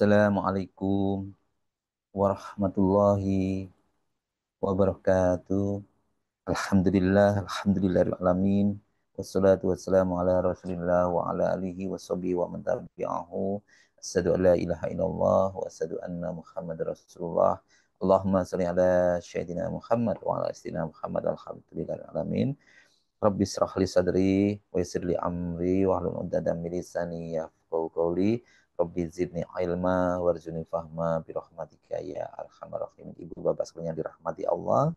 Assalamualaikum warahmatullahi wabarakatuh. Alhamdulillahirrahmanirrahim. Wassalatu wassalamu ala rasulillah wa ala alihi wa sahbihi wa man tabi'ahu. Asyhadu an la ilaha illallah wa asyhadu anna Muhammad rasulullah. Allahumma salli ala Sayyidina Muhammad wa ala Sayyidina Muhammad alhamdulillahirrahmanirrahim. Rabbi israh li sadri wa yassir li amri wa hlul 'uqdatam min lisani yafqahu qawli. Rabbi zidni ilma warzuqni fahma bi rahmatika ya arhamar rahimin. Ibu bapak sekalian yang dirahmati Allah,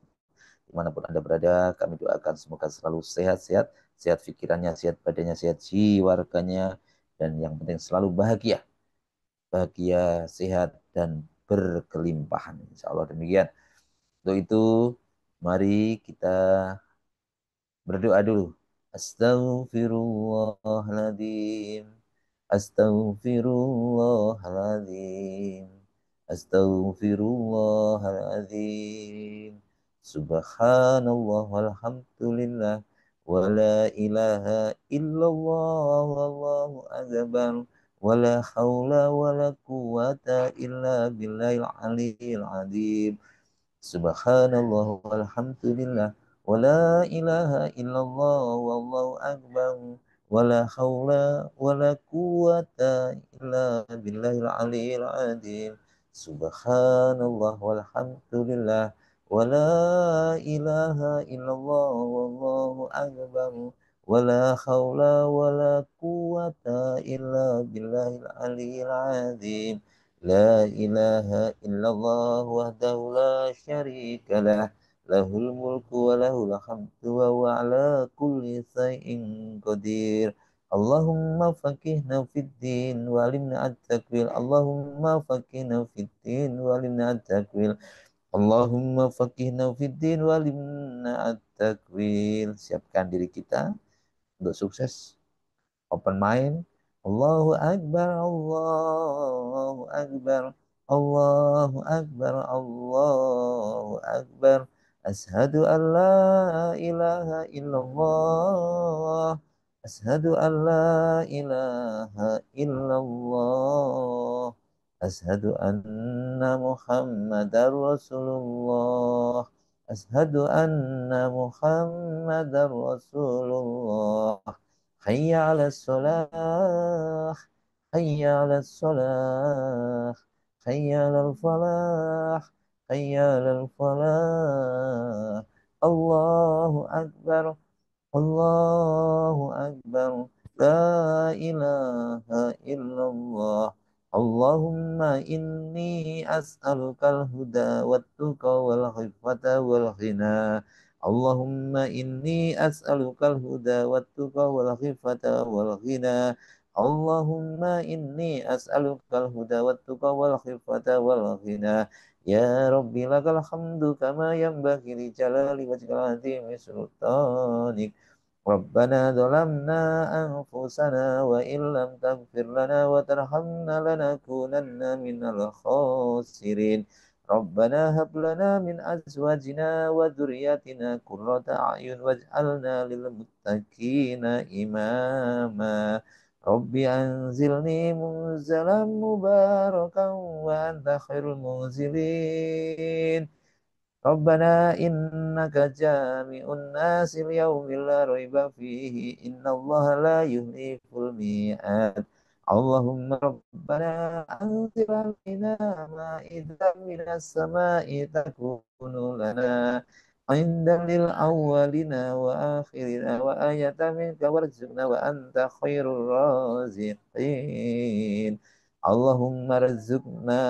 dimanapun Anda berada, kami doakan semoga selalu sehat-sehat, sehat pikirannya, sehat badannya, sehat jiwa rekannya, dan yang penting selalu bahagia, bahagia, sehat, dan berkelimpahan. Insya Allah demikian. Untuk itu, mari kita berdoa dulu. Astaghfirullahaladzim. Astaghfirullahaladzim. Astaghfirullahaladzim. Subhanallah walhamdulillah. Wa la ilaha illallah wallahu akbar. Wa la hawla wa la quwata illa billahil aliyil azim. Subhanallah walhamdulillah wa la ilaha illallah wallahu akbar wa la hawla wa la quwata illa billahil aliyil azim. Subhanallah walhamdulillah wa la ilaha illallah wallahu akbar wa la hawla wa la quwata illa billahil aliyil azim. La ilaha illallah wahdahu la syarika lah, lahul mulku wa lahul hamdu wa huwa ala kulli syai'in qadir. Allahumma faqihna fid din wa alimna at-takwil. Allahumma faqihna fid din wa alimna at-takwil. Allahumma faqihna fid din wa alimna at-takwil. Siapkan diri kita untuk sukses, open mind. Allahu Akbar, Allahu Akbar, Allahu Akbar, Allahu Akbar. Ashadu an la ilaha illallah. Ashadu an la ilaha illallah. Ashadu anna Muhammadar Rasulullah. Ashadu anna Muhammadar Rasulullah. حي على الصلاة، حي على الصلاة، حي على الفلاح، حي على الفلاح. الله أكبر، الله أكبر. لا إله إلا الله. اللهم إني أسألك الهدى والتقى والعفة والغنى. اللهم إني أسألك الهدى والتقى والعفة والغنى. اللهم إني أسألك الهدى والتقى والعفة والغنى. يا ربي لك الحمد كما ينبغي لجلال وجهك العظيم سلطانك. ربنا ظلمنا أنفسنا وإن لم تغفر لنا وترحمنا لنكونن من الخاسرين. ربنا هب لنا من أزواجنا وذرياتنا قرة أعين واجعلنا للمتقين إماما. رب أنزلني منزلا مباركا وأنت خير المنزلين. ربنا إنك جامع الناس اليوم لا ريب فيه إن الله لا يخلف الميعاد. اللهم ربنا أنزل علينا مائدة من السماء تكون لنا عيدا للأولين وآخرين وآية منك وارزقنا وأنت خير الرازقين. اللهم ارزقنا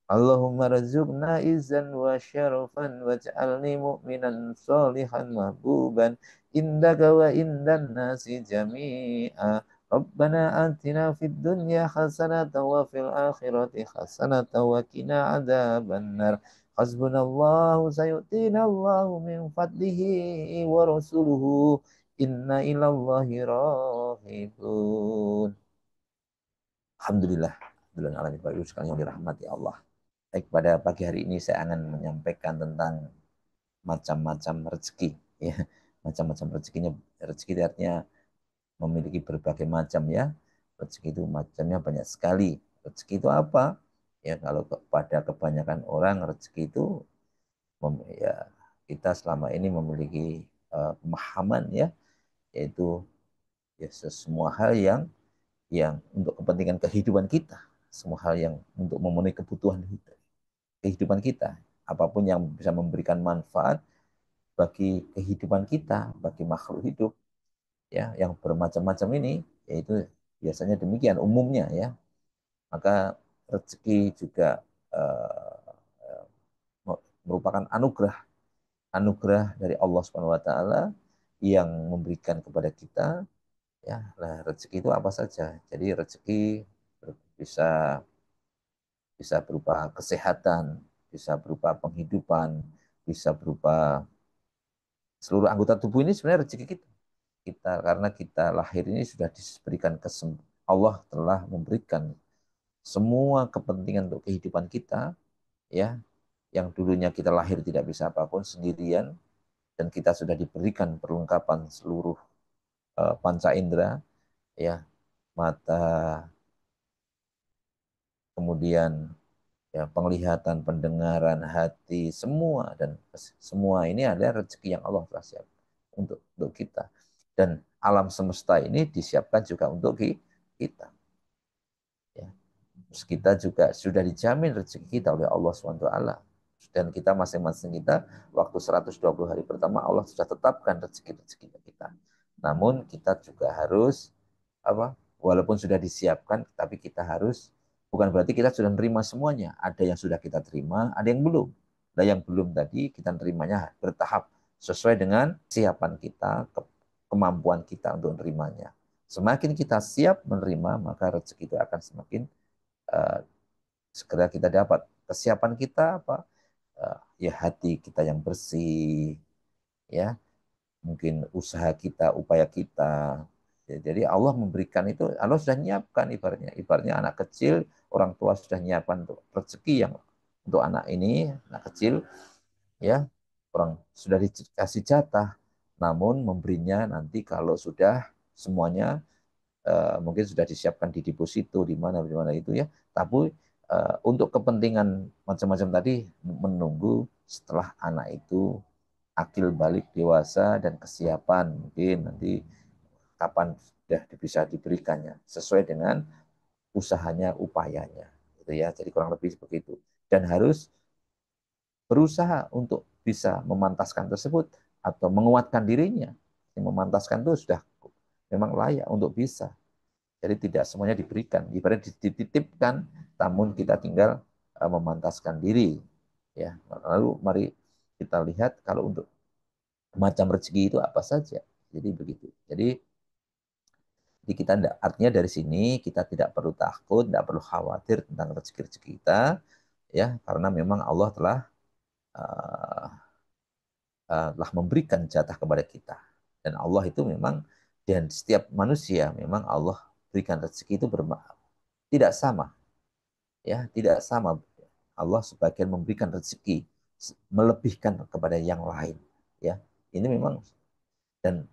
Allahumma razuqna izzan wa syarafan waj'alni mu'minan salihan mahbuban indaka wa indan nasi jami'a. Rabbana atina fid dunya hasanatan wa fil akhirati hasanatan wa qina adzabannar. Hasbunallahu sayu'tina Allahu min fadlihi wa rasuluhu inna ilallahi raghibun. Alhamdulillah. Alhamdulillah alamin. Bapak Ibu sekalian yang dirahmati Allah. Baik, pada pagi hari ini saya akan menyampaikan tentang macam-macam rezeki, ya. Macam-macam rezekinya, rezeki itu artinya memiliki berbagai macam, ya. Rezeki itu macamnya banyak sekali. Rezeki itu apa? Ya kalau kepada kebanyakan orang rezeki itu ya kita selama ini memiliki pemahaman ya, yaitu ya semua hal yang untuk kepentingan kehidupan kita, semua hal yang untuk memenuhi kebutuhan kehidupan kita, apapun yang bisa memberikan manfaat bagi kehidupan kita, bagi makhluk hidup ya yang bermacam-macam ini, yaitu biasanya demikian umumnya ya. Maka rezeki juga uh, merupakan anugerah anugerah dari Allah Subhanahu wa taala yang memberikan kepada kita ya. Nah, rezeki itu apa saja? Jadi rezeki bisa bisa berupa kesehatan, bisa berupa penghidupan, bisa berupa seluruh anggota tubuh ini sebenarnya rezeki kita. Kita karena kita lahir ini sudah diberikan Allah telah memberikan semua kepentingan untuk kehidupan kita ya, yang dulunya kita lahir tidak bisa apapun sendirian dan kita sudah diberikan perlengkapan seluruh panca indera ya, mata, kemudian ya penglihatan, pendengaran, hati, semua dan semua ini adalah rezeki yang Allah telah siapkan untuk kita. Dan alam semesta ini disiapkan juga untuk kita. Ya. Terus kita juga sudah dijamin rezeki kita oleh Allah SWT. Dan kita masing-masing kita waktu 120 hari pertama Allah sudah tetapkan rezeki-rezeki kita. Namun kita juga harus apa? Walaupun sudah disiapkan, tapi kita harus bukan berarti kita sudah menerima semuanya. Ada yang sudah kita terima, ada yang belum. Nah, yang belum tadi kita terimanya bertahap sesuai dengan siapan kita, kemampuan kita untuk menerimanya. Semakin kita siap menerima, maka rezeki itu akan semakin uh, segera kita dapat. Kesiapan kita apa? Ya hati kita yang bersih, ya mungkin usaha kita, upaya kita. Ya, jadi Allah memberikan itu, Allah sudah menyiapkan ibaratnya anak kecil, orang tua sudah menyiapkan untuk rezeki yang untuk anak ini, anak kecil, ya orang sudah dikasih jatah, namun memberinya nanti kalau sudah semuanya mungkin sudah disiapkan di deposito di mana itu ya. Tapi untuk kepentingan macam-macam tadi menunggu setelah anak itu akil balik dewasa dan kesiapan mungkin nanti kapan sudah bisa diberikannya sesuai dengan usahanya upayanya gitu ya. Jadi kurang lebih begitu dan harus berusaha untuk bisa memantaskan tersebut atau menguatkan dirinya. Yang memantaskan itu sudah memang layak untuk bisa. Jadi tidak semuanya diberikan, ibaratnya dititipkan, namun kita tinggal memantaskan diri. Ya, lalu mari kita lihat kalau untuk macam rezeki itu apa saja. Jadi begitu. Jadi kita tidak, artinya dari sini kita tidak perlu takut, tidak perlu khawatir tentang rezeki-rezeki kita, ya, karena memang Allah uh, telah memberikan jatah kepada kita. Dan Allah itu memang dan setiap manusia memang Allah berikan rezeki itu tidak sama, ya, tidak sama. Allah sebagian memberikan rezeki melebihkan kepada yang lain, ya. Ini memang dan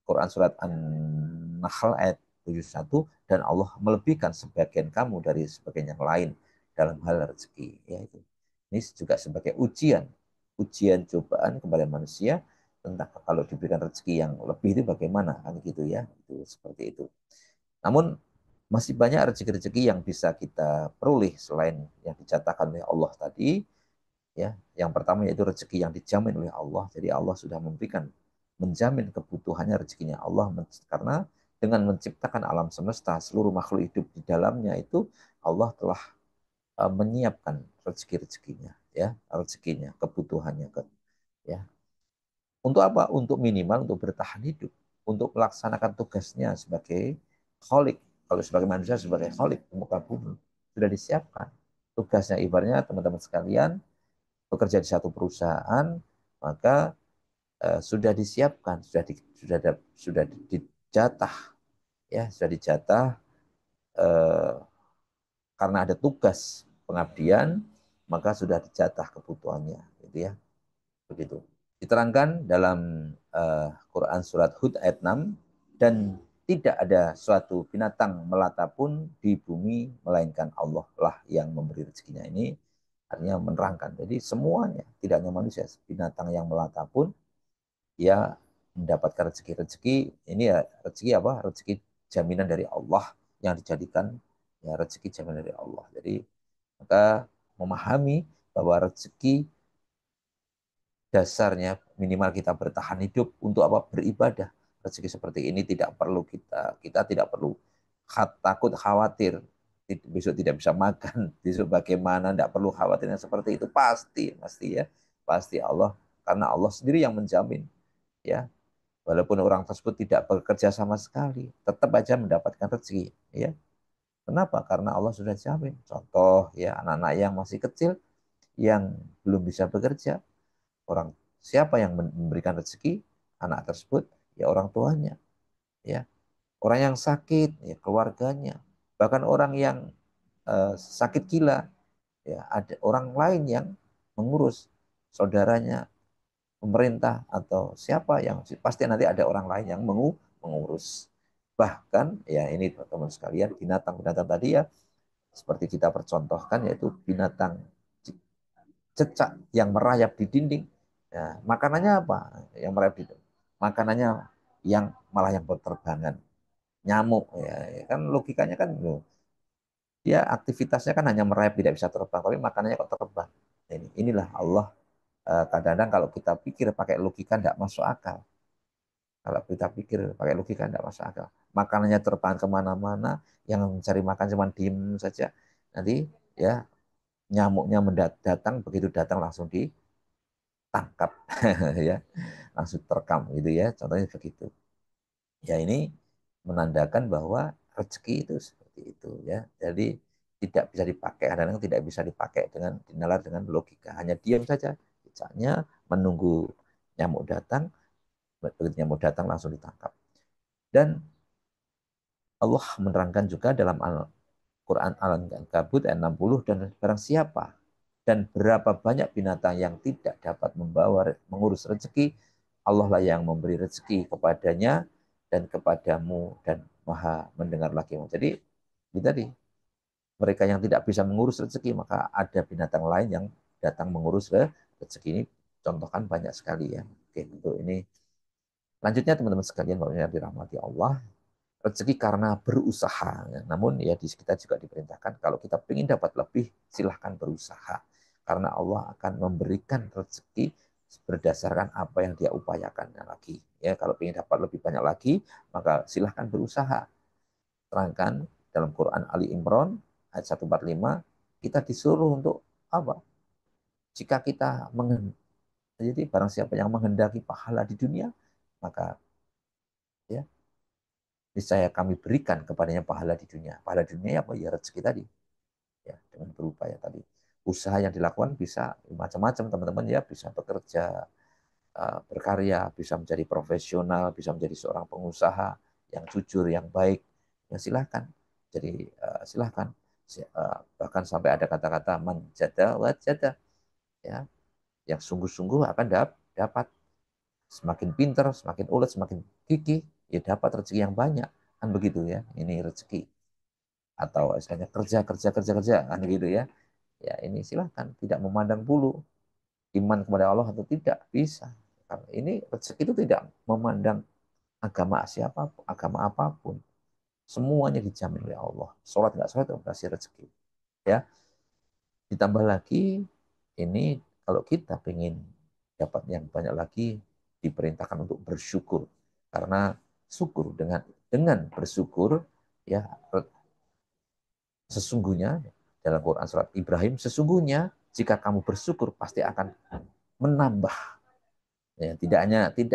Quran surat An-Nahl ayat 71 dan Allah melebihkan sebagian kamu dari sebagian yang lain dalam hal rezeki ya itu. Ini juga sebagai ujian cobaan kepada manusia tentang kalau diberikan rezeki yang lebih itu bagaimana kan gitu ya. Itu seperti itu. Namun masih banyak rezeki-rezeki yang bisa kita peroleh selain yang dicatatkan oleh Allah tadi ya. Yang pertama yaitu rezeki yang dijamin oleh Allah. Jadi Allah sudah memberikan menjamin kebutuhannya rezekinya Allah karena dengan menciptakan alam semesta seluruh makhluk hidup di dalamnya itu Allah telah menyiapkan rezeki-rezekinya ya, rezekinya, kebutuhannya ya. Untuk apa? Untuk minimal untuk bertahan hidup, untuk melaksanakan tugasnya sebagai kholik. Kalau sebagai manusia sebagai kholik di muka bumi sudah disiapkan. Tugasnya ibaratnya teman-teman sekalian bekerja di satu perusahaan, maka sudah disiapkan, sudah dijatah, ya sudah dijatah eh, karena ada tugas pengabdian, maka sudah dijatah kebutuhannya, gitu ya, begitu. Diterangkan dalam Quran surat Hud ayat 6 dan tidak ada suatu binatang melata pun di bumi melainkan Allah lah yang memberi rezekinya. Ini artinya menerangkan. Jadi semuanya, tidak hanya manusia, binatang yang melata pun ya mendapatkan rezeki-rezeki. Ini ya rezeki apa? Rezeki jaminan dari Allah yang dijadikan ya rezeki jaminan dari Allah. Jadi maka memahami bahwa rezeki dasarnya minimal kita bertahan hidup untuk apa? Beribadah. Rezeki seperti ini tidak perlu kita tidak perlu takut khawatir besok tidak bisa makan, besok bagaimana, tidak perlu khawatirnya seperti itu, pasti ya, pasti Allah, karena Allah sendiri yang menjamin ya, walaupun orang tersebut tidak bekerja sama sekali tetap aja mendapatkan rezeki ya. Kenapa? Karena Allah sudah jamin. Contoh ya, anak-anak yang masih kecil yang belum bisa bekerja, orang siapa yang memberikan rezeki anak tersebut? Ya orang tuanya, ya. Orang yang sakit, ya keluarganya. Bahkan orang yang sakit gila, ya ada orang lain yang mengurus, saudaranya, pemerintah atau siapa yang pasti nanti ada orang lain yang mengurus. Bahkan ya ini teman-teman sekalian, binatang-binatang tadi ya seperti kita percontohkan yaitu binatang cecak yang merayap di dinding. Ya, makanannya apa? Yang merayap di dinding. Makanannya yang malah yang berterbangan. Nyamuk ya, kan logikanya kan dia aktivitasnya kan hanya merayap tidak bisa terbang, tapi makanannya kok terbang. Inilah Allah. Kadang-kadang kalau kita pikir pakai logika tidak masuk akal. Kalau kita pikir pakai logika tidak masuk akal. Makanannya terbang kemana-mana, yang mencari makan cuma diem saja. Nanti ya nyamuknya datang, begitu datang langsung ditangkap ya, langsung terekam gitu ya. Contohnya begitu. Ya ini menandakan bahwa rezeki itu seperti itu ya. Jadi tidak bisa dipakai, kadang-kadang tidak bisa dipakai dengan dinalar dengan logika. Hanya diam saja, misalnya menunggu nyamuk datang, begitu nyamuk datang langsung ditangkap. Dan Allah menerangkan juga dalam Al-Quran Al-Ankabut ayat 60, dan barang siapa dan berapa banyak binatang yang tidak dapat membawa mengurus rezeki, Allah lah yang memberi rezeki kepadanya dan kepadamu dan maha mendengar lagi. Jadi itu tadi, mereka yang tidak bisa mengurus rezeki, maka ada binatang lain yang datang mengurus rezeki. Ini contohkan banyak sekali ya. Oke, untuk ini lanjutnya teman-teman sekalian, bahwa yang dirahmati Allah, rezeki karena berusaha. Namun ya di kita juga diperintahkan kalau kita ingin dapat lebih, silahkan berusaha. Karena Allah akan memberikan rezeki berdasarkan apa yang dia upayakan lagi. Ya, kalau ingin dapat lebih banyak lagi, maka silahkan berusaha. Terangkan dalam Quran Ali Imran ayat 145, kita disuruh untuk apa? Jika kita jadi barang siapa yang menghendaki pahala di dunia, maka ya niscaya kami berikan kepadanya pahala di dunia. Pahala di dunia apa? Ya rezeki tadi. Ya, dengan berupaya tadi. Usaha yang dilakukan bisa macam-macam teman-teman ya, bisa bekerja, berkarya, bisa menjadi profesional, bisa menjadi seorang pengusaha yang jujur, yang baik. Ya silahkan. Jadi silahkan. Bahkan sampai ada kata-kata manjada wajada. Ya, yang sungguh-sungguh akan dapat. Semakin pintar, semakin ulet, semakin gigih, ya dapat rezeki yang banyak. Kan begitu ya. Ini rezeki. Atau istilahnya kerja kerja kerja kerja kan gitu ya. Ya ini silahkan, tidak memandang bulu iman kepada Allah atau tidak, bisa. Karena ini rezeki itu tidak memandang agama siapa, agama apapun, semuanya dijamin oleh Allah. Sholat nggak sholat itu kasih rezeki ya. Ditambah lagi ini, kalau kita ingin dapat yang banyak lagi, diperintahkan untuk bersyukur, karena syukur dengan bersyukur ya, sesungguhnya dalam Quran surat Ibrahim, sesungguhnya jika kamu bersyukur pasti akan menambah. Ya, tidak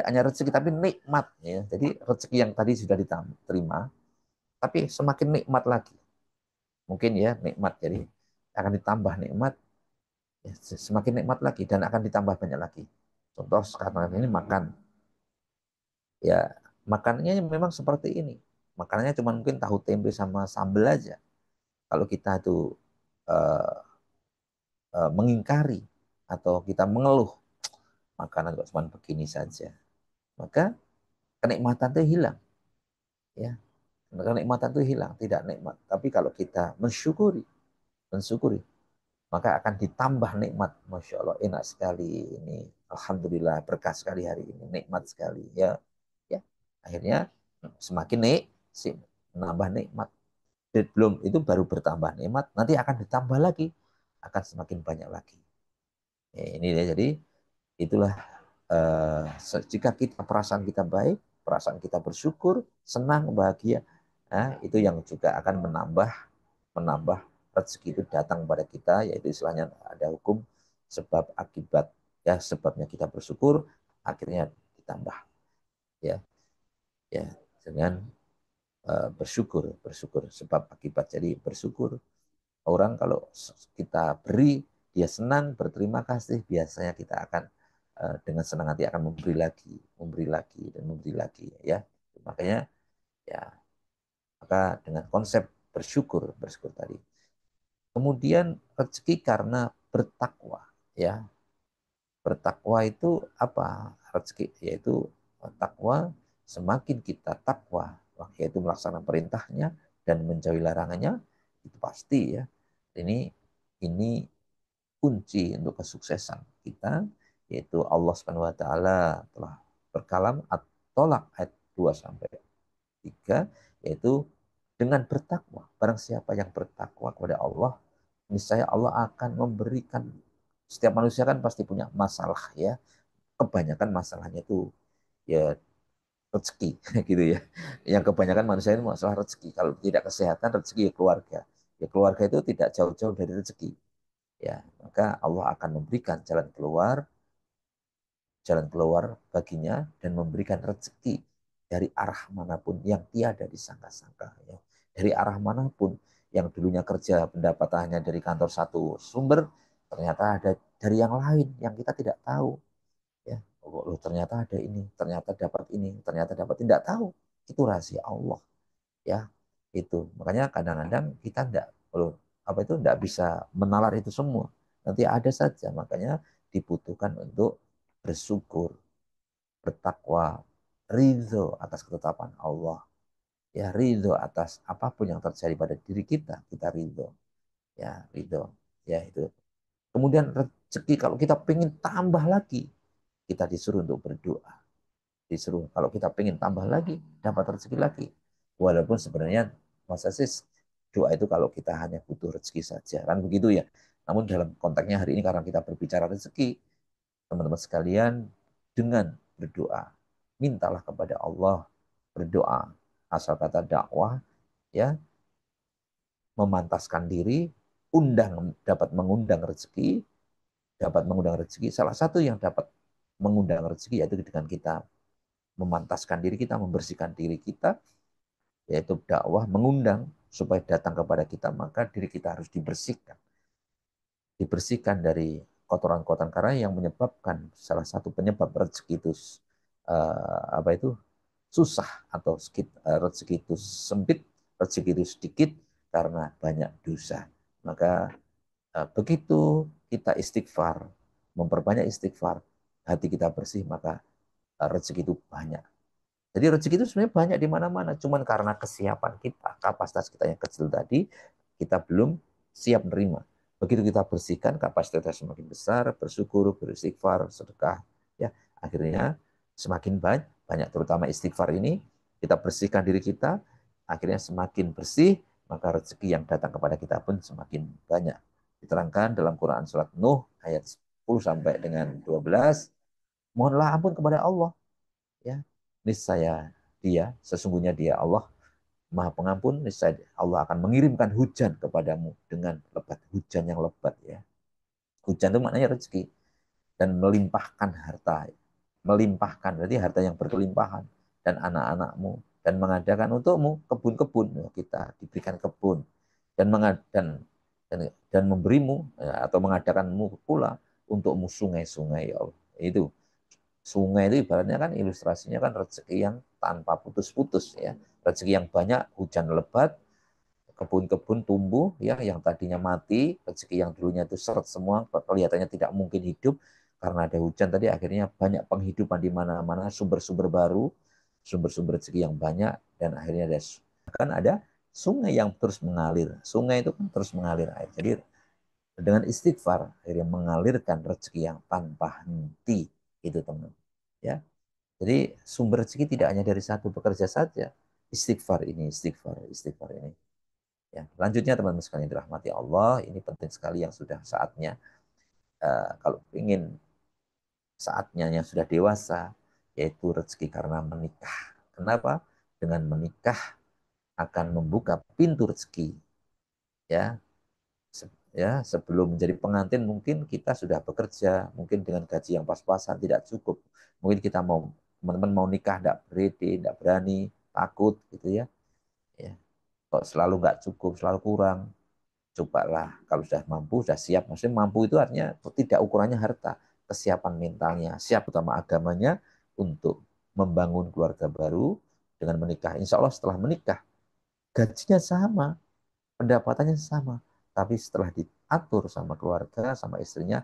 hanya rezeki tapi nikmat ya. Jadi rezeki yang tadi sudah diterima, tapi semakin nikmat lagi. Mungkin ya nikmat, jadi akan ditambah nikmat, ya, semakin nikmat lagi dan akan ditambah banyak lagi. Contoh sekarang ini makan. Ya, makanannya memang seperti ini. Makanannya cuma mungkin tahu tempe sama sambal aja. Kalau kita itu eh, mengingkari atau kita mengeluh, makanan kok cuma begini saja, maka kenikmatan itu hilang Ya, kenikmatan itu hilang, tidak nikmat. Tapi kalau kita mensyukuri, maka akan ditambah nikmat. Masya Allah, enak sekali ini. Alhamdulillah, berkah sekali hari ini, nikmat sekali. Ya, ya. Akhirnya semakin menambah nikmat. Belum itu baru bertambah nikmat, nanti akan ditambah lagi, akan semakin banyak lagi. Ini ya, jadi itulah jika kita perasaan kita baik, perasaan kita bersyukur, senang, bahagia, itu yang juga akan menambah rezeki itu datang pada kita, yaitu istilahnya ada hukum sebab akibat, ya sebabnya kita bersyukur, akhirnya ditambah, ya ya dengan bersyukur sebab akibat, jadi bersyukur. Orang kalau kita beri, dia senang, berterima kasih, biasanya kita akan dengan senang hati akan memberi lagi dan memberi lagi, ya. Makanya ya, maka dengan konsep bersyukur tadi. Kemudian rezeki karena bertakwa, ya. Bertakwa itu apa? Rezeki yaitu takwa, semakin kita takwa, yaitu melaksanakan perintahnya dan menjauhi larangannya, itu pasti ya. Ini kunci untuk kesuksesan kita, yaitu Allah Subhanahu wa taala telah berkalam At-Tolak ayat 2 sampai 3, yaitu dengan bertakwa. Barang siapa yang bertakwa kepada Allah, niscaya Allah akan memberikan. Setiap manusia kan pasti punya masalah, ya. Kebanyakan masalahnya itu ya rezeki gitu ya. Yang kebanyakan manusia itu masalah rezeki. Kalau tidak kesehatan, rezeki ya keluarga. Ya keluarga itu tidak jauh-jauh dari rezeki. Ya, maka Allah akan memberikan jalan keluar baginya dan memberikan rezeki dari arah manapun yang tiada disangka-sangka, ya. Dari arah manapun, yang dulunya kerja pendapatannya dari kantor satu sumber, ternyata ada dari yang lain yang kita tidak tahu, ya. Oh, ternyata ada ini, ternyata dapat ini, ternyata dapat tidak tahu. Itu rahasia Allah, ya. Itu makanya kadang-kadang kita tidak bisa menalar itu semua, nanti ada saja. Makanya dibutuhkan untuk bersyukur, bertakwa, ridho atas ketetapan Allah, ya, ridho atas apapun yang terjadi pada diri kita, kita ridho, ya, ridho, ya. Itu kemudian rezeki, kalau kita pengen tambah lagi, kita disuruh untuk berdoa, disuruh kalau kita pengen tambah lagi, dapat rezeki lagi. Walaupun sebenarnya masa sih doa itu kalau kita hanya butuh rezeki saja, kan begitu ya. Namun dalam konteksnya hari ini karena kita berbicara rezeki, teman-teman sekalian, dengan berdoa, mintalah kepada Allah, berdoa. Asal kata dakwah, ya, memantaskan diri, dapat mengundang rezeki, Salah satu yang dapat mengundang rezeki yaitu dengan kita memantaskan diri kita, membersihkan diri kita, yaitu dakwah mengundang supaya datang kepada kita, maka diri kita harus dibersihkan dari kotoran-kotoran, karena yang menyebabkan, salah satu penyebab rezeki itu apa itu susah atau rezeki itu sempit, rezeki itu sedikit karena banyak dosa. Maka begitu kita istighfar, memperbanyak istighfar, hati kita bersih, maka rezeki itu banyak. Jadi rezeki itu sebenarnya banyak di mana-mana, cuman karena kesiapan kita, kapasitas kita yang kecil tadi, kita belum siap menerima. Begitu kita bersihkan, kapasitas semakin besar, bersyukur, beristighfar, sedekah, ya, akhirnya semakin banyak, terutama istighfar ini, kita bersihkan diri kita, akhirnya semakin bersih, maka rezeki yang datang kepada kita pun semakin banyak. Diterangkan dalam Quran surat Nuh ayat 10 sampai dengan 12, mohonlah ampun kepada Allah, ya, niscaya sesungguhnya dia Allah Maha Pengampun, niscaya Allah akan mengirimkan hujan kepadamu dengan lebat, hujan yang lebat, ya. Hujan itu maknanya rezeki, dan melimpahkan harta, melimpahkan berarti harta yang berkelimpahan, dan anak-anakmu, dan mengadakan untukmu kebun-kebun, ya, kita diberikan kebun, dan dan memberimu, ya, atau mengadakanmu pula untukmu sungai-sungai, ya Allah. Itu sungai itu ibaratnya kan ilustrasinya kan rezeki yang tanpa putus-putus, ya. Rezeki yang banyak, hujan lebat, kebun-kebun tumbuh, ya, yang tadinya mati, rezeki yang dulunya itu seret semua, kelihatannya tidak mungkin hidup, karena ada hujan tadi akhirnya banyak penghidupan di mana-mana, sumber-sumber baru, sumber-sumber rezeki yang banyak, dan akhirnya ada sungai yang terus mengalir. Sungai itu kan terus mengalir air. Jadi dengan istighfar akhirnya mengalirkan rezeki yang tanpa henti itu teman. Ya. Jadi sumber rezeki tidak hanya dari satu bekerja saja. Istighfar ini, istighfar, istighfar ini. Ya, selanjutnya teman-teman sekalian dirahmati Allah, ini penting sekali yang sudah saatnya kalau ingin saatnya yang sudah dewasa, yaitu rezeki karena menikah. Kenapa? Dengan menikah akan membuka pintu rezeki. Ya, ya sebelum menjadi pengantin mungkin kita sudah bekerja, mungkin dengan gaji yang pas-pasan tidak cukup. Mungkin kita mau teman-teman mau nikah tidak berani, tidak berani, takut gitu ya. Ya, kok selalu nggak cukup, selalu kurang. Cobalah kalau sudah mampu, sudah siap. Maksudnya mampu itu artinya tidak ukurannya harta, kesiapan mentalnya, siap utama agamanya untuk membangun keluarga baru dengan menikah. Insya Allah setelah menikah gajinya sama, pendapatannya sama, tapi setelah diatur sama keluarga, sama istrinya,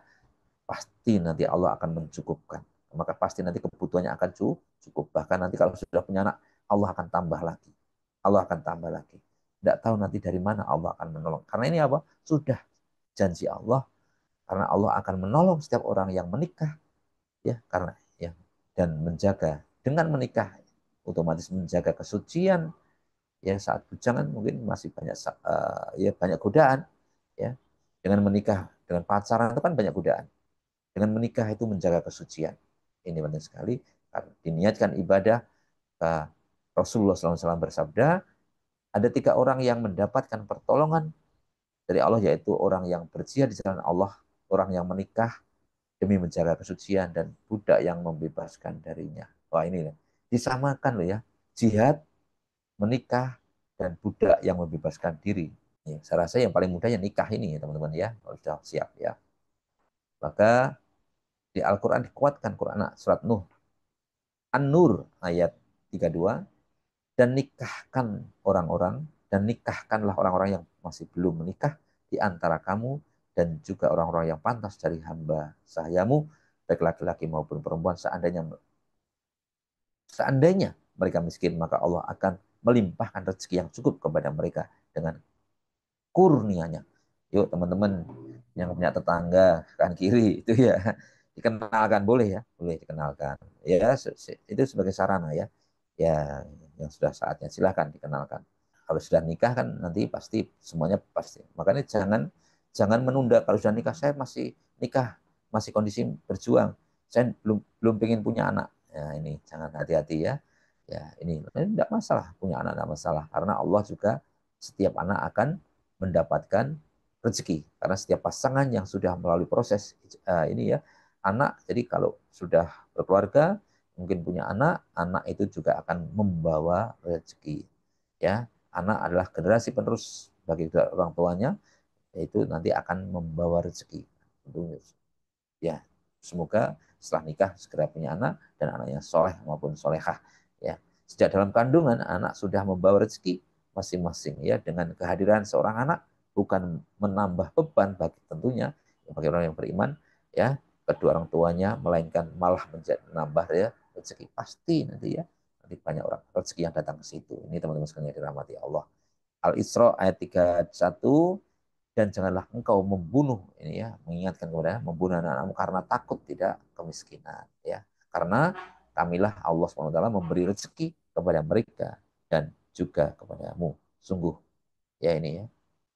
pasti nanti Allah akan mencukupkan. Maka pasti nanti kebutuhannya akan cukup. Bahkan nanti kalau sudah punya anak, Allah akan tambah lagi. Allah akan tambah lagi. Tidak tahu nanti dari mana Allah akan menolong. Karena ini apa? Sudah janji Allah. Karena Allah akan menolong setiap orang yang menikah, ya karena ya dan menjaga dengan menikah otomatis menjaga kesucian ya saat bujangan mungkin masih banyak ya banyak godaan ya dengan menikah dengan pacaran itu kan banyak godaan dengan menikah itu menjaga kesucian ini penting sekali karena diniatkan ibadah Rasulullah SAW bersabda ada 3 orang yang mendapatkan pertolongan dari Allah yaitu orang yang berjihad di jalan Allah orang yang menikah demi menjaga kesucian dan budak yang membebaskan darinya wah ini disamakan loh ya jihad menikah dan budak yang membebaskan diri. Ya, saya rasa yang paling mudah ya nikah ini ya teman-teman ya, kalau sudah siap ya. Maka di Al-Quran dikuatkan Quran surat Nuh An-Nur ayat 32 dan nikahkan orang-orang dan nikahkanlah orang-orang yang masih belum menikah di antara kamu dan juga orang-orang yang pantas dari hamba sahayamu baik laki-laki maupun perempuan seandainya mereka miskin maka Allah akan melimpahkan rezeki yang cukup kepada mereka dengan kurnianya. Yuk teman-teman yang punya tetangga kan kiri itu ya dikenalkan boleh ya, boleh dikenalkan. Ya itu sebagai sarana ya. Ya yang sudah saatnya silahkan dikenalkan. Kalau sudah nikah kan nanti pasti semuanya pasti. Makanya jangan menunda kalau sudah nikah saya masih nikah masih kondisi berjuang. Saya belum belum pengen punya anak. Ya ini jangan hati-hati ya. Ya ini tidak masalah punya anak tidak masalah karena Allah juga setiap anak akan mendapatkan rezeki karena setiap pasangan yang sudah melalui proses ini ya anak jadi kalau sudah berkeluarga mungkin punya anak anak itu juga akan membawa rezeki ya anak adalah generasi penerus bagi orang tuanya yaitu nanti akan membawa rezeki tentunya ya semoga setelah nikah segera punya anak dan anaknya soleh maupun solehah ya sejak dalam kandungan anak sudah membawa rezeki masing-masing ya dengan kehadiran seorang anak bukan menambah beban bagi tentunya bagi orang yang beriman ya kedua orang tuanya melainkan malah menjadi menambah ya rezeki pasti nanti ya nanti banyak orang rezeki yang datang ke situ ini teman-teman sekalian yang dirahmati Allah Al-Isra ayat 31 dan janganlah engkau membunuh ini ya mengingatkan kepada membunuh anak-anakmu karena takut tidak kemiskinan ya karena kamilah Allah SWT memberi rezeki kepada mereka dan juga kepadamu sungguh ya ini ya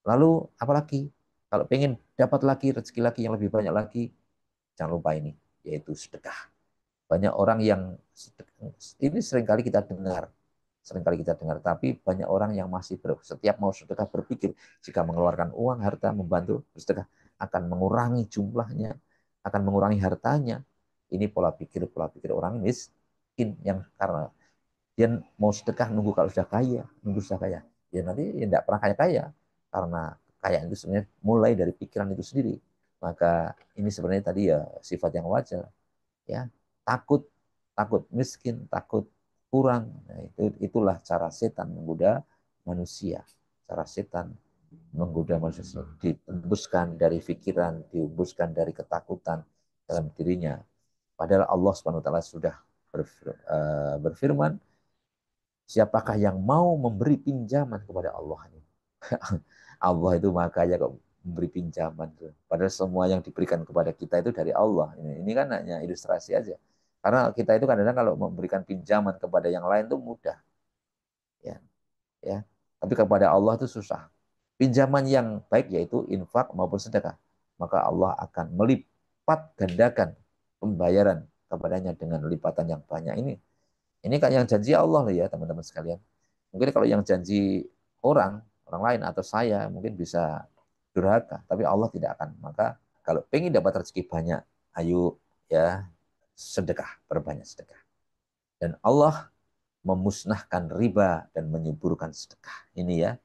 lalu apalagi kalau pengen dapat lagi rezeki lagi yang lebih banyak lagi jangan lupa ini yaitu sedekah banyak orang yang ini seringkali kita dengar seringkali kita dengar tapi banyak orang yang masih setiap mau sedekah berpikir jika mengeluarkan uang harta membantu bersedekah akan mengurangi jumlahnya akan mengurangi hartanya ini pola pikir orang miskin yang karena dia mau sedekah nunggu kalau sudah kaya nunggu sudah kaya ya nanti ya tidak pernah kaya kaya karena kaya itu sebenarnya mulai dari pikiran itu sendiri maka ini sebenarnya tadi ya sifat yang wajar ya takut takut miskin takut kurang nah, itulah cara setan menggoda manusia cara setan menggoda manusia ditembuskan dari pikiran dihembuskan dari ketakutan dalam dirinya padahal Allah Subhanahu wa taala sudah berfirman Siapakah yang mau memberi pinjaman kepada Allah ini? Allah itu maha kaya kok memberi pinjaman. Padahal semua yang diberikan kepada kita itu dari Allah. Ini kan hanya ilustrasi aja. Karena kita itu kadang-kadang kalau memberikan pinjaman kepada yang lain itu mudah, ya, ya. Tapi kepada Allah itu susah. Pinjaman yang baik yaitu infak maupun sedekah. Maka Allah akan melipat gandakan pembayaran kepadanya dengan lipatan yang banyak ini. Ini kan yang janji Allah loh ya teman-teman sekalian. Mungkin kalau yang janji orang lain atau saya mungkin bisa durhaka, tapi Allah tidak akan. Maka kalau pengen dapat rezeki banyak, ayo ya sedekah, perbanyak sedekah. Dan Allah memusnahkan riba dan menyuburkan sedekah. Ini ya,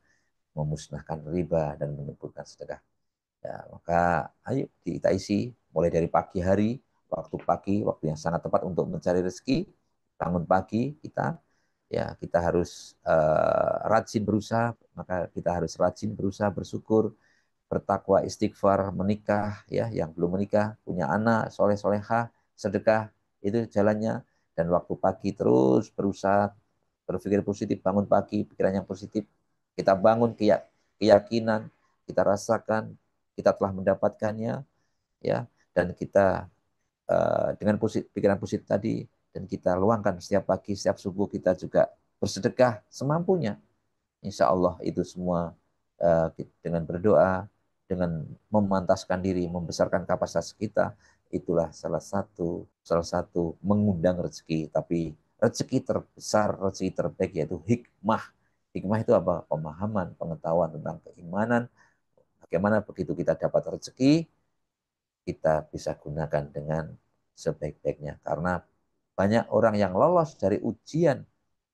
memusnahkan riba dan menyuburkan sedekah. Ya, maka ayo kita isi mulai dari pagi hari, waktu pagi, waktu yang sangat tepat untuk mencari rezeki. Bangun pagi kita harus rajin berusaha, maka kita harus rajin berusaha bersyukur, bertakwa, istighfar, menikah, ya, yang belum menikah, punya anak, soleh solehah, sedekah, itu jalannya. Dan waktu pagi terus berusaha berpikir positif, bangun pagi, pikiran yang positif. Kita bangun keyakinan, kita rasakan, kita telah mendapatkannya, ya, dan kita dengan pikiran positif tadi, dan kita luangkan setiap pagi, setiap subuh kita juga bersedekah semampunya. Insya Allah itu semua dengan berdoa, dengan memantaskan diri, membesarkan kapasitas kita, itulah salah satu mengundang rezeki. Tapi rezeki terbesar, rezeki terbaik yaitu hikmah. Hikmah itu apa? Pemahaman, pengetahuan tentang keimanan. Bagaimana begitu kita dapat rezeki, kita bisa gunakan dengan sebaik-baiknya. Karena banyak orang yang lolos dari ujian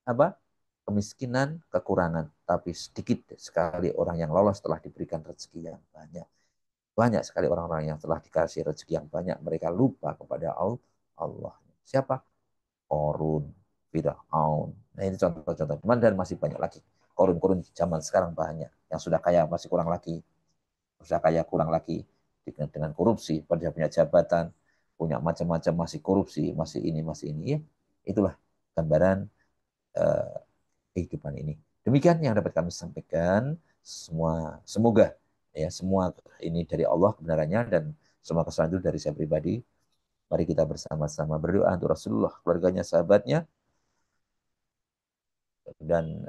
apa kemiskinan, kekurangan, tapi sedikit sekali orang yang lolos setelah diberikan rezeki yang banyak. Banyak sekali orang-orang yang telah dikasih rezeki yang banyak, mereka lupa kepada Allah. Siapa? Korun, Fir'aun. Nah ini contoh-contoh. Dan masih banyak lagi. Korun-korun zaman sekarang banyak. Yang sudah kaya masih kurang lagi. Sudah kaya kurang lagi. Dengan korupsi, pada punya jabatan, punya macam-macam, masih korupsi, masih ini, masih ini. Ya, itulah gambaran eh, kehidupan ini. Demikian yang dapat kami sampaikan. Semoga ya semua ini dari Allah kebenarannya, dan semua kesalahan itu dari saya pribadi. Mari kita bersama-sama berdoa untuk Rasulullah, keluarganya, sahabatnya, dan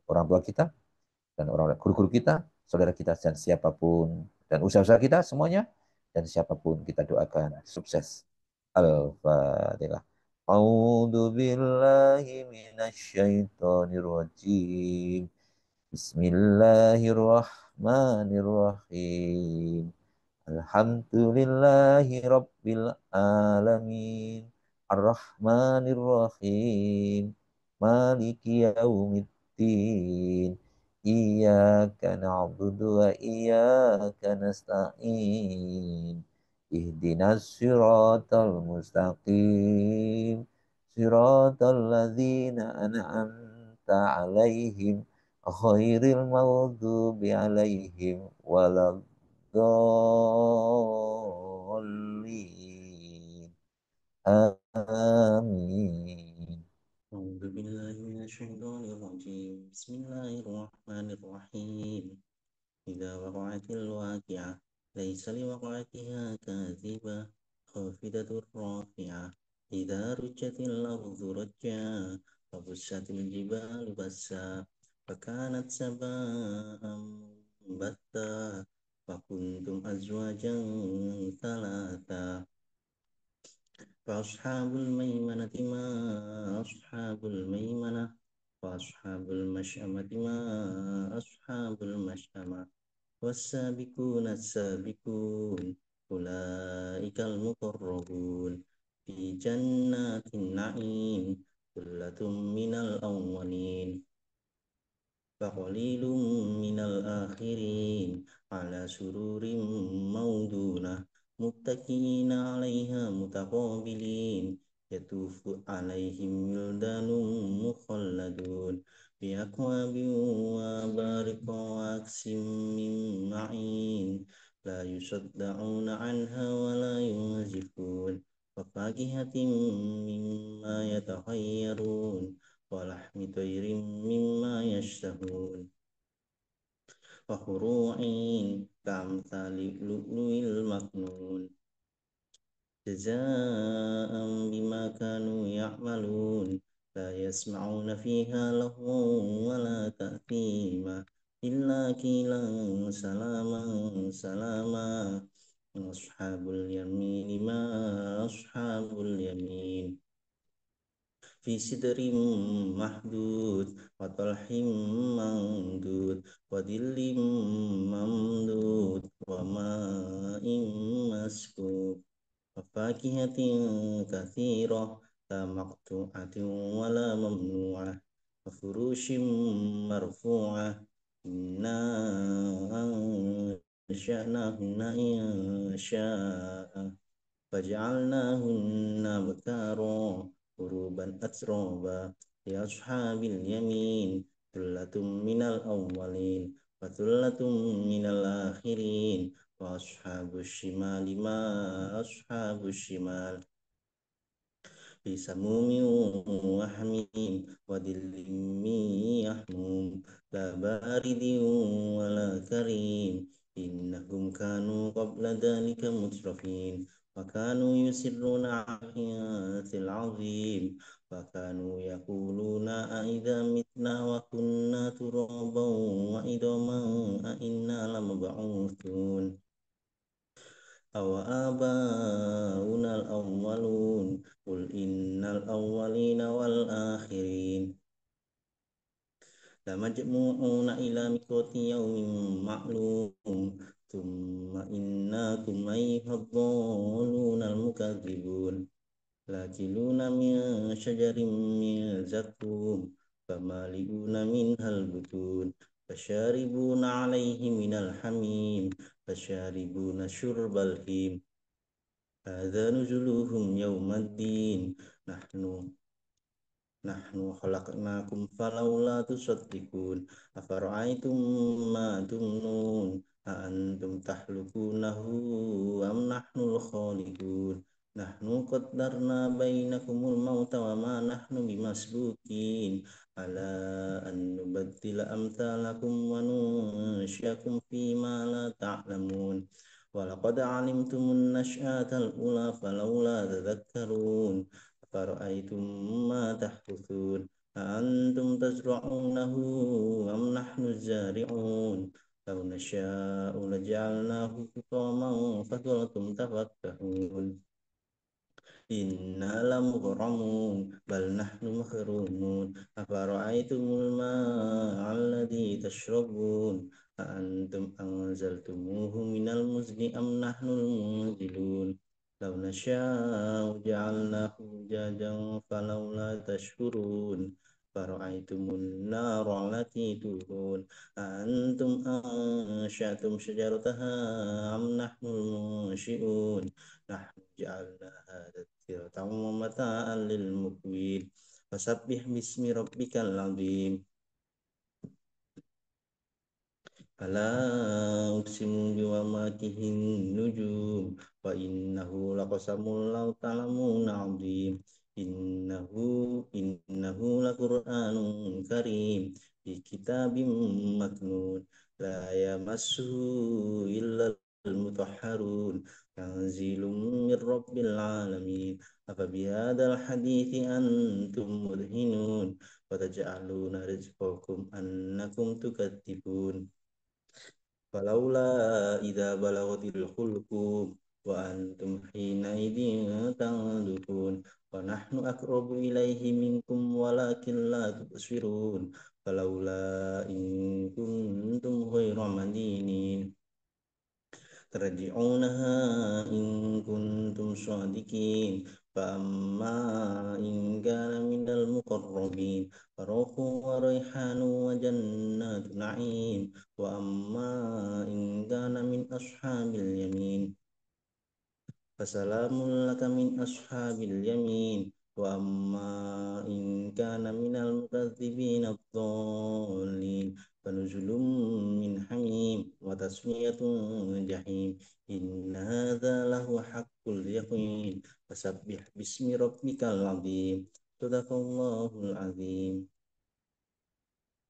orang tua kita, dan orang guru-guru kita, saudara kita, dan siapapun, dan usaha-usaha kita semuanya, dan siapapun kita doakan sukses. Al-Fatihah. A'udzu billahi minasyaitonir rajim. Bismillahirrahmanirrahim. Alhamdulillahi Rabbil Alamin. Ar-Rahmanir-Rahim. Maliki yaumiddin. Iyyaka na'budu wa iyyaka nasta'in. Ihdinas siratal mustaqim. Siratal ladzina an'amta 'alaihim ghairil maghdubi 'alaihim waladdallin. Amin. أعوذ بالله من الشيطان الرجيم بسم الله الرحمن الرحيم إذا وقعت الواقعة ليس لوقعتها كاذبة خافضة رافعة إذا رجت الأرض رجا وبست الجبال بسا فكانت سباء بثا وكنتم أزواجا ثلاثا فأصحاب الميمنة ما أصحاب الميمنة وأصحاب المشأمة ما أصحاب المشأمة والسابقون السابقون أولئك المقربون في جنات النعيم ثلة من الأولين فقليل من الآخرين على سرور موضونة متكئين عليها متقابلين يطوف عليهم ولدان مخلدون بأكواب وأبارق وأكس من معين لا يصدعون عنها ولا ينزفون وفاكهة مما يتخيرون ولحم طير مما يشتهون وفروع كأمثال اللؤلؤ المكنون جزاء بما كانوا يعملون لا يسمعون فيها لغوا ولا تأثيما إلا قيلا سلاما سلاما أصحاب اليمين ما أصحاب اليمين في سدر محدود وطلح منضود وظل ممدود وماء مسكوب وفاكهة كثيرة لا مقطوعة ولا ممنوعة وفروش مرفوعة إنا أنشأناهن إنشاء فجعلناهن بكارا غروبا أترابا لأصحاب اليمين ثلة من الأولين وثلة من الآخرين وأصحاب الشمال ما أصحاب الشمال في سموم وحميم وظل من يحموم لا بارد ولا كريم إنهم كانوا قبل ذلك مترفين وكانوا يسرون على الحياة العظيم وكانوا يقولون أئذا متنا وكنا ترابا وعظاما أئنا لمبعوثون أو آباؤنا الأولون قل إن الأولين والآخرين لمجموعون إلى ميقات يوم معلوم ثم إنكم أيها الضالون المكذبون لآكلون من شجر من زقوم فمالئون منها البطون فشاربون عليه من الحميم فشاربون شرب الهيم هذا نزلهم يوم الدين نحن نحن خلقناكم فلولا تصدقون أفرأيتم ما تمنون أأنتم تخلقونه أم نحن الخالقون نحن قدرنا بينكم الموت وما نحن بمسبوقين على أن نبدل أمثالكم وننشئكم فيما لا تعلمون ولقد علمتم النشأة الأولى فلولا تذكرون أفرأيتم ما تحرثون أأنتم تزرعونه أم نحن الزارعون لو نشاء لجعلناه حطاما فظلتم تفكهون إنا لمغرمون بل نحن محرومون أفرأيتم الماء الذي تشربون أأنتم أنزلتموه من المزن أم نحن المنزلون لو نشاء جعلناه أجاجا فلولا تشكرون فرأيتم النار التي تورون أأنتم أنشأتم شجرتها أم نحن المنشئون نحن جعلناها تذكرة ومتاعا للمقوين فسبح باسم ربك العظيم فلا أقسم بمواقع النجوم وإنه لقسم لو تعلمون عظيم إنه إنه لقرآن كريم في كتاب مكنون لا يمسه إلا المطهرون تنزيل من رب العالمين أفبهذا الحديث أنتم مدهنون وتجعلون رزقكم أنكم تكذبون فلولا إذا بلغت الحلقوم وأنتم حينئذ تنظرون ونحن أقرب إليه منكم ولكن لا تبصرون فلولا إن كنتم غير مدينين ترجعونها إن كنتم صادقين فأما إن كان من المقربين فروح وريحان وجنات نعيم وأما إن كان من أصحاب اليمين فسلام لك من أصحاب اليمين وأما إن كان من المكذبين الضالين فنزل من حميم وتصفية جحيم إن هذا له حق اليقين فسبح باسم ربك العظيم Sadaqallahul azim.